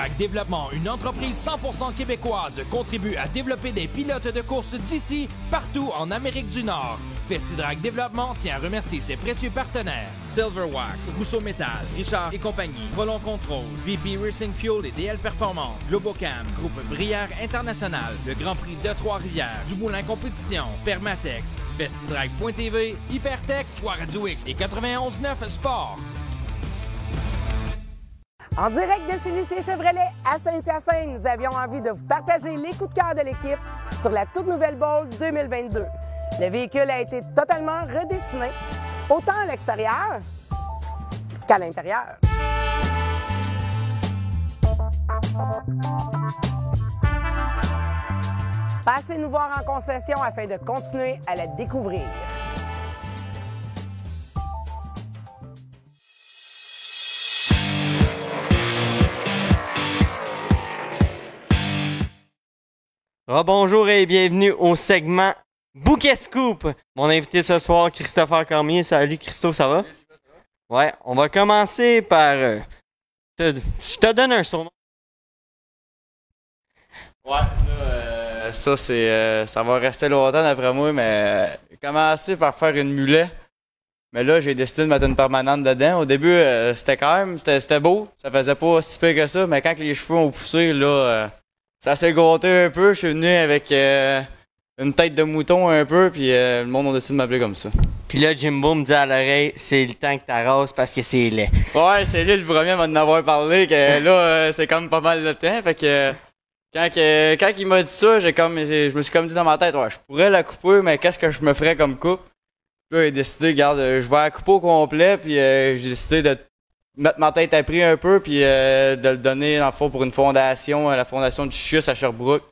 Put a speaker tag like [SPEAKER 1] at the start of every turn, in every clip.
[SPEAKER 1] Festidrag Développement, une entreprise 100% québécoise, contribue à développer des pilotes de course d'ici, partout en Amérique du Nord. Festidrag Développement tient à remercier ses précieux partenaires. Silverwax, Rousseau Métal, Richard et compagnie, Volon Control, VP Racing Fuel et DL Performance, Globocam, Groupe Brière International, le Grand Prix de Trois-Rivières, Dumoulin Compétition, Permatex, Festidrag.tv, Hypertech, Choix Radio X et 91.9 Sport.
[SPEAKER 2] En direct de chez Lucie Chevrolet à Saint-Hyacinthe, nous avions envie de vous partager les coups de cœur de l'équipe sur la toute nouvelle Bolt 2022. Le véhicule a été totalement redessiné, autant à l'extérieur qu'à l'intérieur. Passez nous voir en concession afin de continuer à la découvrir.
[SPEAKER 3] Bonjour et bienvenue au segment Bouquet Scoop. Mon invité ce soir, Christopher Cormier. Salut Christo, ça va? Ouais, on va commencer par... je te donne un surnom.
[SPEAKER 4] Ouais, là, ça va rester longtemps d'après moi, mais commencer par faire une mulet. Mais là, j'ai décidé de mettre une permanente dedans. Au début, c'était beau, ça faisait pas si peu que ça, mais quand les cheveux ont poussé, là... ça s'est gâté un peu, je suis venu avec une tête de mouton un peu, puis le monde a décidé de m'appeler comme ça.
[SPEAKER 3] Puis là, Jimbo me dit à l'oreille, c'est le temps que t'arrases parce que c'est laid.
[SPEAKER 4] Ouais, c'est lui le premier à m'en avoir parlé, que là, c'est quand même pas mal le temps, fait que quand il m'a dit ça, je me suis comme dit dans ma tête, ouais, je pourrais la couper, mais qu'est-ce que je me ferais comme coupe? Puis là, j'ai décidé, regarde, je vais la couper au complet, puis j'ai décidé de mettre ma tête à prix un peu, puis de le donner, dans le fond, pour une fondation, la fondation du CHUS à Sherbrooke.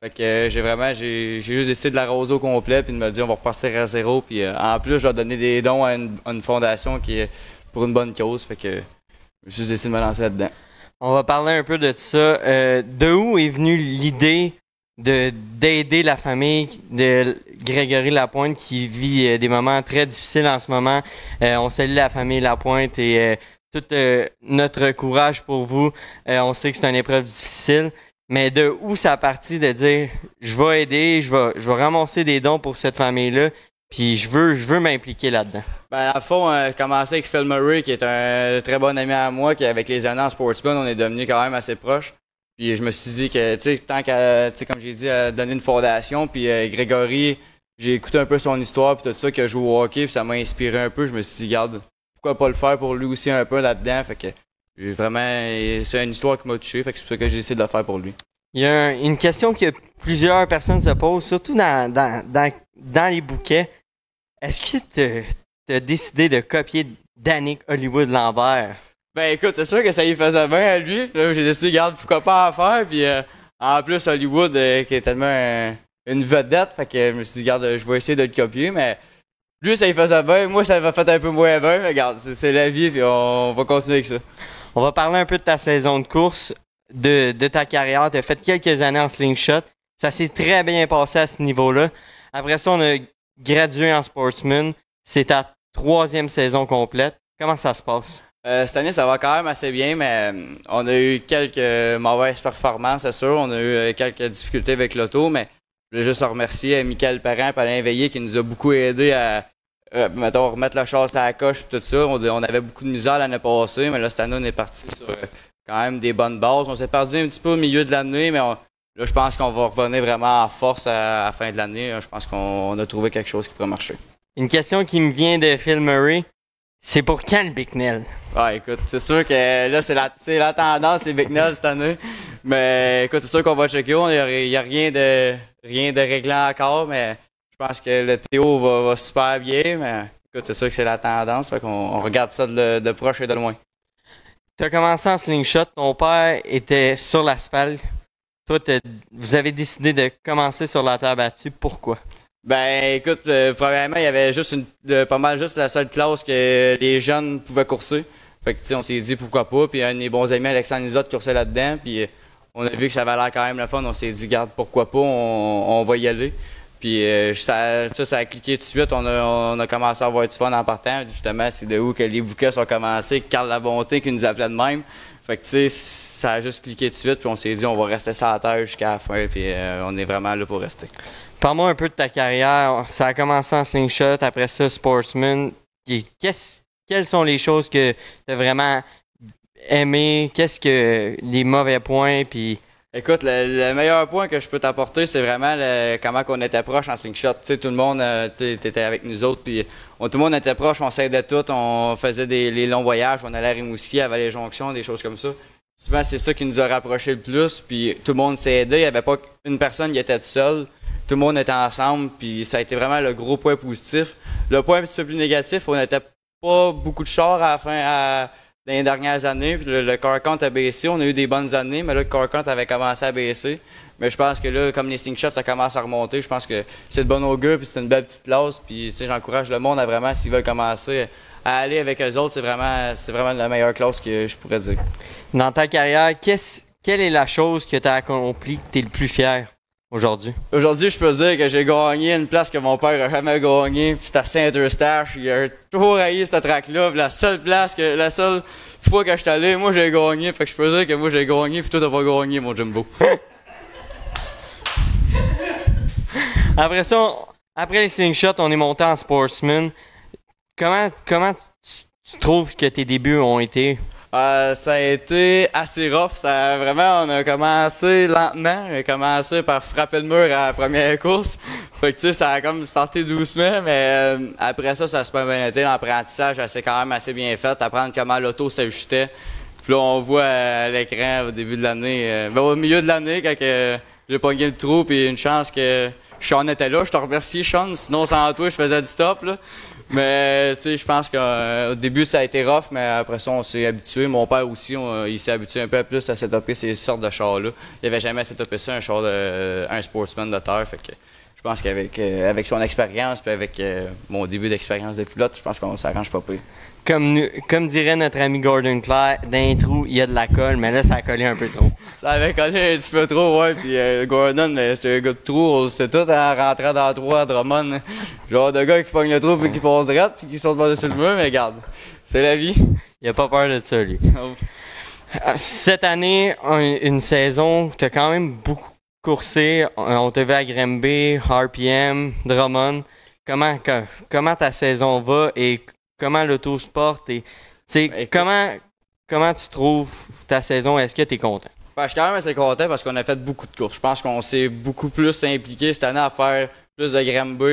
[SPEAKER 4] Fait que j'ai juste décidé de l'arroser au complet, puis de me dire, on va repartir à zéro, puis en plus, je vais donner des dons à une fondation qui est pour une bonne cause, fait que j'ai juste décidé de me lancer là-dedans.
[SPEAKER 3] On va parler un peu de ça. De où est venue l'idée d'aider la famille de Grégory Lapointe qui vit des moments très difficiles en ce moment? On salue la famille Lapointe et tout notre courage pour vous. On sait que c'est une épreuve difficile, mais de où ça a parti de dire je vais aider, je vais ramasser des dons pour cette famille-là, puis je veux m'impliquer là-dedans?
[SPEAKER 4] Ben, à fond, j'ai commencé avec Phil Murray, qui est un très bon ami à moi, qui avec les années en Sportsman, on est devenus quand même assez proches. Puis je me suis dit que, tu sais, tant qu'à, comme j'ai dit, à donner une fondation, puis Grégory, j'ai écouté un peu son histoire, puis tout ça, qu'il a joué au hockey, puis ça m'a inspiré un peu. Je me suis dit, regarde, pourquoi pas le faire pour lui aussi un peu là-dedans, fait que vraiment, c'est une histoire qui m'a touché, fait que c'est pour ça que j'ai essayé de le faire pour lui.
[SPEAKER 3] Il y a une question que plusieurs personnes se posent, surtout dans les bouquets. Est-ce que tu as décidé de copier Danick Hollywood Lambert?
[SPEAKER 4] Ben écoute, c'est sûr que ça lui faisait bien à lui. Là, j'ai décidé, regarde, pourquoi pas en faire. Puis en plus, Hollywood, qui est tellement une vedette, fait que je me suis dit, regarde, je vais essayer de le copier, mais lui, ça lui faisait bien. Moi, ça m'a fait un peu moins bien. Regarde, c'est la vie, puis on va continuer avec ça.
[SPEAKER 3] On va parler un peu de ta saison de course, de ta carrière. Tu as fait quelques années en slingshot. Ça s'est très bien passé à ce niveau-là. Après ça, on a gradué en sportsman. C'est ta 3e saison complète. Comment ça se passe?
[SPEAKER 4] Cette année, ça va quand même assez bien, mais on a eu quelques mauvaises performances, c'est sûr. On a eu quelques difficultés avec l'auto, mais je voulais juste remercier Michael Parent et Alain Veillé qui nous a beaucoup aidé à mettons, remettre la chasse à la coche et tout ça. On avait beaucoup de misère l'année passée, mais là, cette année, on est parti sur quand même des bonnes bases. On s'est perdu un petit peu au milieu de l'année, mais là, je pense qu'on va revenir vraiment en force à la fin de l'année. Je pense qu'on a trouvé quelque chose qui pourrait marcher.
[SPEAKER 3] Une question qui me vient de Phil Murray. C'est pour quand le Bicknell?
[SPEAKER 4] Ouais, écoute, c'est sûr que là, c'est la tendance, les Bicknell cette année. Mais écoute, c'est sûr qu'on va checker. Il n'y a rien de réglant encore, mais je pense que le Théo va super bien. Mais écoute, c'est sûr que c'est la tendance. Fait qu'on regarde ça de proche et de loin.
[SPEAKER 3] Tu as commencé en slingshot. Ton père était sur l'asphalte. Toi, vous avez décidé de commencer sur la terre battue. Pourquoi?
[SPEAKER 4] Ben, écoute, premièrement, il y avait juste pas mal juste la seule classe que les jeunes pouvaient courser. Fait que, tu sais, on s'est dit pourquoi pas. Puis un de mes bons amis, Alexandre Lizotte, coursait là-dedans. Puis on a vu que ça avait l'air quand même le fun. On s'est dit, garde, pourquoi pas, on va y aller. Puis ça a cliqué tout de suite. On a commencé à avoir du fun en partant. Justement, c'est de où que les bouquets sont commencés. Carl Labonté qui nous appelait de même. Fait que, tu sais, ça a juste cliqué tout de suite, puis on s'est dit, on va rester sur la terre jusqu'à la fin, puis on est vraiment là pour rester.
[SPEAKER 3] Parle-moi un peu de ta carrière. Ça a commencé en slingshot, après ça, sportsman. Quelles sont les choses que tu as vraiment aimées? Qu'est-ce que les mauvais points? Puis...
[SPEAKER 4] Écoute, le meilleur point que je peux t'apporter, c'est vraiment comment on était proche en slingshot. Tu sais, tout le monde, tu étais avec nous autres, puis tout le monde était proche, on s'aidait tout, on faisait les longs voyages, on allait à Rimouski, à Vallée-Jonction, des choses comme ça. Souvent, c'est ça qui nous a rapprochés le plus, puis tout le monde s'est aidé. Il n'y avait pas une personne qui était toute seule. Tout le monde était ensemble, puis ça a été vraiment le gros point positif. Le point un petit peu plus négatif, on n'était pas beaucoup de chars à la fin, dans les dernières années, puis le car count a baissé. On a eu des bonnes années, mais là, le car count avait commencé à baisser. Mais je pense que là, comme les slingshots, ça commence à remonter. Je pense que c'est de bon augure, puis c'est une belle petite classe. Puis, tu sais, j'encourage le monde à vraiment, s'ils veulent commencer à aller avec eux autres, c'est vraiment la meilleure classe que je pourrais dire.
[SPEAKER 3] Dans ta carrière, quelle est la chose que tu as accomplie que tu es le plus fier aujourd'hui?
[SPEAKER 4] Aujourd'hui, je peux dire que j'ai gagné une place que mon père n'a jamais gagnée, puis c'était à Saint-Eustache. Il a toujours haï cette track-là, la seule fois que je suis allé, moi j'ai gagné. Fait que je peux dire que moi j'ai gagné, puis toi t'as pas gagné, mon Jimbo.
[SPEAKER 3] Après ça, après les slingshots, on est monté en sportsman. Comment tu trouves que tes débuts ont été?
[SPEAKER 4] Ça a été assez rough. On a commencé lentement. J'ai commencé par frapper le mur à la première course. Fait que, tu sais, ça a comme starté doucement, mais après ça a super bien été. L'apprentissage, c'est quand même assez bien fait. Apprendre comment l'auto s'ajustait. Puis là, on voit à l'écran au début de l'année, au milieu de l'année, quand j'ai pogné le trou, puis une chance que Sean était là. Je te remercie, Sean. Sinon, sans toi, je faisais du stop, là. Mais tu sais, je pense qu'au début, ça a été rough, mais après ça, on s'est habitué. Mon père aussi, il s'est habitué un peu plus à setuper ces sortes de chars-là. Il n'avait jamais setupé ça, un sportsman de terre. Fait que je pense qu'avec son expérience et avec mon début d'expérience de pilote, je pense qu'on s'arrange pas pire.
[SPEAKER 3] Comme dirait notre ami Gordon Clare, d'un trou, il y a de la colle, mais là, ça a collé un peu trop.
[SPEAKER 4] Ça avait collé un petit peu trop, ouais. Puis Gordon, c'était un gars de trou, c'est tout en rentrant dans le trou à Drummond. Genre de gars qui pogne le trou puis qui passe droite puis qui saute par-dessus le mur, mais regarde, c'est la vie.
[SPEAKER 3] Il a pas peur de ça, lui. Cette année, une saison, tu as quand même beaucoup coursé. On te vu à Granby, RPM, Drummond. Comment ta saison va et comment l'autosport et comment tu trouves ta saison? Est-ce que tu es content?
[SPEAKER 4] Ben, je suis quand même assez content parce qu'on a fait beaucoup de courses. Je pense qu'on s'est beaucoup plus impliqué cette année à faire plus de Granby,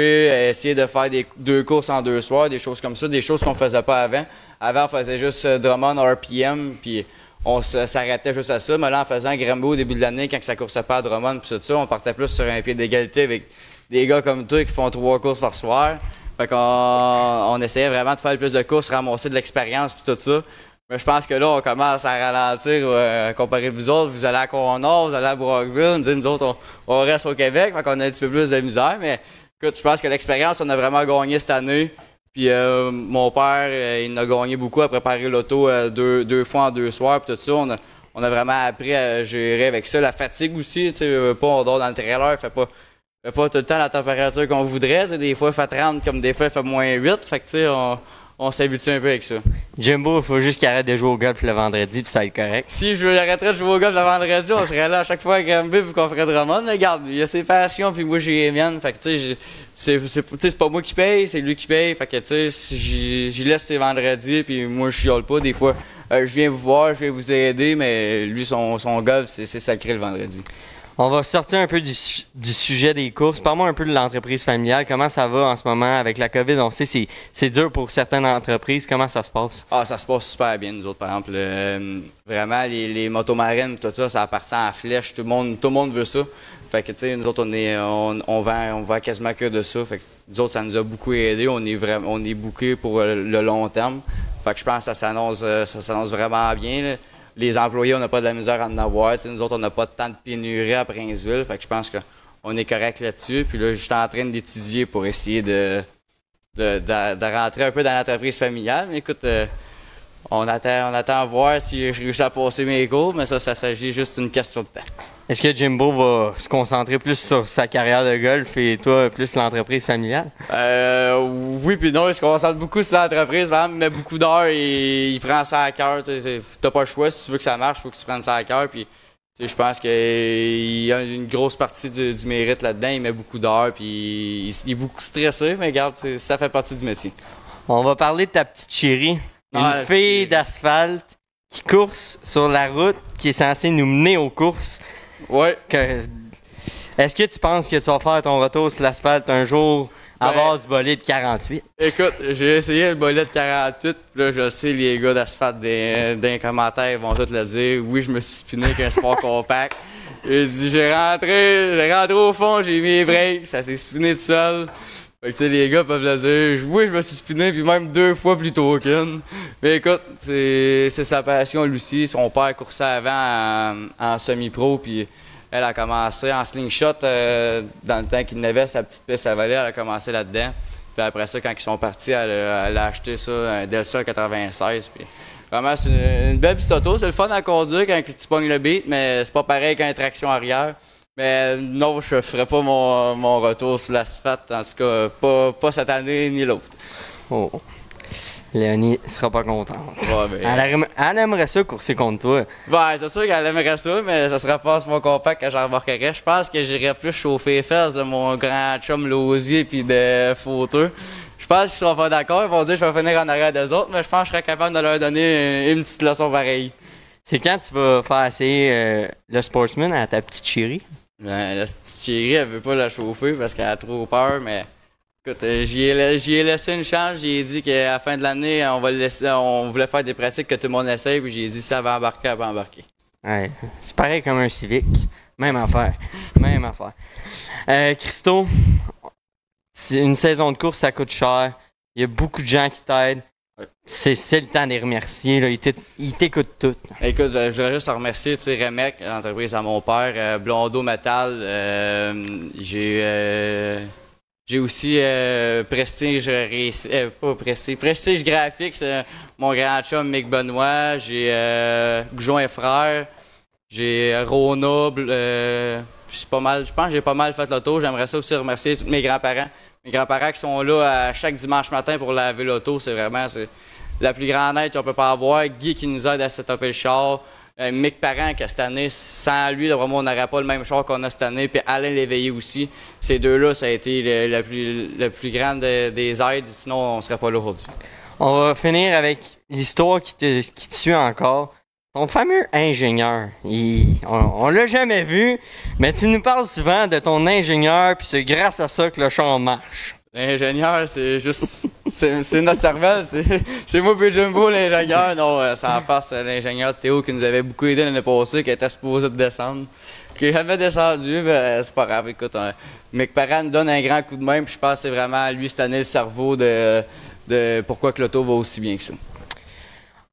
[SPEAKER 4] essayer de faire deux courses en 2 soirs, des choses comme ça, des choses qu'on faisait pas avant. Avant, on faisait juste Drummond, RPM, puis on s'arrêtait juste à ça. Mais là, en faisant Granby au début de l'année, quand ça coursait pas à Drummond, puis tout ça, on partait plus sur un pied d'égalité avec des gars comme toi qui font 3 courses par soir. Fait qu'on essayait vraiment de faire plus de courses, ramasser de l'expérience puis tout ça. Mais je pense que là, on commence à ralentir comparé à vous autres. Vous allez à Cour-Nord, vous allez à Brockville. Nous autres, on reste au Québec, fait qu'on a un petit peu plus de misère. Mais écoute, je pense que l'expérience, on a vraiment gagné cette année. Puis mon père, il a gagné beaucoup à préparer l'auto deux fois en 2 soirs puis tout ça. On a vraiment appris à gérer avec ça. La fatigue aussi, tu sais, pas on dort dans le trailer, fait pas tout le temps la température qu'on voudrait. Des fois, il fait 30, comme des fois, il fait moins 8. Fait que, tu sais, on s'habitue un peu avec ça.
[SPEAKER 3] Jimbo, il faut juste qu'il arrête de jouer au golf le vendredi, puis ça va être correct.
[SPEAKER 4] Si j'arrêterais de jouer au golf le vendredi, on serait là à chaque fois à Granby, vu qu'on ferait Drummond. Mais regarde, il a ses passions, puis moi, j'ai les miennes. Fait que, tu sais, c'est pas moi qui paye, c'est lui qui paye. Fait que, tu sais, j'y laisse ses vendredis, puis moi, je chiale pas. Des fois, je viens vous voir, je viens vous aider, mais lui, son golf, c'est sacré le vendredi.
[SPEAKER 3] On va sortir un peu du sujet des courses. Parle-moi un peu de l'entreprise familiale. Comment ça va en ce moment avec la COVID? On sait que c'est dur pour certaines entreprises. Comment ça se passe?
[SPEAKER 4] Ah, ça se passe super bien, nous autres, par exemple. Vraiment, les motomarines, tout ça, ça appartient à la flèche. Tout le monde veut ça. Fait que, tu sais, nous autres, on vend quasiment que de ça. Fait que, nous autres, ça nous a beaucoup aidé. On est bookés pour le long terme. Fait que je pense que ça s'annonce vraiment bien, là. Les employés, on n'a pas de la misère à en avoir. T'sais, nous autres, on n'a pas tant de pénurie à Princeville. Fait que je pense qu'on est correct là-dessus. Puis là, je suis en train d'étudier pour essayer de rentrer un peu dans l'entreprise familiale. Mais écoute, on attend à voir si je réussis à passer mes cours, mais ça s'agit juste d'une question de temps.
[SPEAKER 3] Est-ce que Jimbo va se concentrer plus sur sa carrière de golf et toi, plus l'entreprise familiale?
[SPEAKER 4] Oui, puis non, il se concentre beaucoup sur l'entreprise. Vraiment, il met beaucoup d'heures et il prend ça à cœur. T'as pas le choix. Si tu veux que ça marche, il faut que tu prennes ça à cœur. Puis, je pense qu'il y a une grosse partie du mérite là-dedans. Il met beaucoup d'heures, puis il est beaucoup stressé, mais regarde, ça fait partie du métier.
[SPEAKER 3] On va parler de ta petite chérie, une fille d'asphalte qui course sur la route, qui est censée nous mener aux courses.
[SPEAKER 4] Ouais.
[SPEAKER 3] Est-ce que tu penses que tu vas faire ton retour sur l'asphalte un jour à bord du bolide 48?
[SPEAKER 4] Écoute, j'ai essayé le bolide 48, puis là, je sais, les gars d'asphalte d'un commentaire vont tous le dire. Oui, je me suis spiné avec un sport compact. J'ai rentré au fond, j'ai mis les breaks, ça s'est spiné tout seul. Fait que, tu sais, les gars peuvent le dire. Oui, je me suis spiné, puis même 2 fois plutôt qu'une. Mais écoute, c'est sa passion, Lucie. Son père coursait avant en semi-pro, puis elle a commencé en slingshot dans le temps qu'il n'avait sa petite piste à voler. Elle a commencé là-dedans. Puis après ça, quand ils sont partis, elle a acheté ça, un Delsa 96. Puis vraiment, c'est une belle petite auto. C'est le fun à conduire quand tu pognes le beat, mais c'est pas pareil qu'une traction arrière. Mais non, je ferai pas mon retour sur l'asphalte, en tout cas, pas cette année ni l'autre.
[SPEAKER 3] Oh. Léonie sera pas contente.
[SPEAKER 4] Ouais, ben,
[SPEAKER 3] elle aimerait ça courser contre toi.
[SPEAKER 4] Ouais, c'est sûr qu'elle aimerait ça, mais ça serait pas mon compact que j'embarquerais. Je pense que j'irais plus chauffer les fesses de mon grand chum Lausier puis de Fauteux. Je pense qu'ils seront pas d'accord. Ils vont dire que je vais finir en arrière des autres, mais je pense que je serais capable de leur donner une petite leçon pareille.
[SPEAKER 3] C'est quand tu vas faire essayer le Sportsman à ta petite chérie?
[SPEAKER 4] La petite chérie, elle veut pas la chauffer parce qu'elle a trop peur, mais écoute, j'y ai laissé une chance. J'ai dit qu'à la fin de l'année, on voulait faire des pratiques que tout le monde essaye, puis j'ai dit si elle va embarquer, elle va embarquer.
[SPEAKER 3] Ouais, c'est pareil comme un Civic. Même affaire. Même affaire. Christo, une saison de course, ça coûte cher. Il y a beaucoup de gens qui t'aident.
[SPEAKER 4] Ouais.
[SPEAKER 3] C'est le temps de les remercier. Là. Ils t'écoutent tout.
[SPEAKER 4] Écoute, je voudrais juste remercier Remec, l'entreprise à mon père, Blondeau Metal. J'ai aussi Prestige Graphics, mon grand chum Mick Benoît. J'ai Goujon et Frères. J'ai Rona. Je pense que j'ai pas mal fait l'auto. J'aimerais ça aussi remercier tous mes grands-parents. Mes grands-parents qui sont là à chaque dimanche matin pour laver l'auto. C'est vraiment la plus grande aide qu'on peut pas avoir. Guy qui nous aide à setuper le char. Mick Parent, qui cette année, sans lui, vraiment, on n'aurait pas le même char qu'on a cette année. Puis Alain Léveillé aussi. Ces deux-là, ça a été la plus grande des aides. Sinon, on ne serait pas là aujourd'hui.
[SPEAKER 3] On va finir avec l'histoire qui te suit encore. Ton fameux ingénieur. On l'a jamais vu, mais tu nous parles souvent de ton ingénieur, puis c'est grâce à ça que le char marche.
[SPEAKER 4] L'ingénieur, c'est juste. C'est notre cervelle. C'est moi et Jumbo, l'ingénieur. Non, ça en passe l'ingénieur Théo qui nous avait beaucoup aidé l'année passée, qui était supposé de descendre. Qui est jamais descendu, mais c'est pas grave. Écoute, Mick Parent nous donne un grand coup de main, puis je pense que c'est vraiment lui cette année le cerveau de pourquoi que l'auto va aussi bien que ça.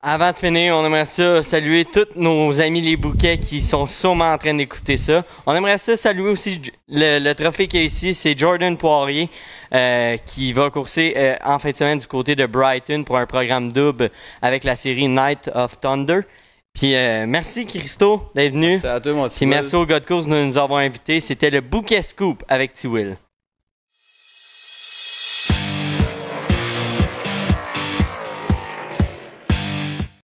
[SPEAKER 3] Avant de finir, on aimerait ça saluer tous nos amis les bouquets qui sont sûrement en train d'écouter ça. On aimerait ça saluer aussi le trophée qu'il y a ici, c'est Jordan Poirier qui va courser en fin de semaine du côté de Brighton pour un programme double avec la série Night of Thunder. Puis merci Christo d'être venu.
[SPEAKER 4] Merci à toi mon petit
[SPEAKER 3] Puis merci au gars de course de nous avoir invités. C'était le Bouquet Scoop avec T-Will.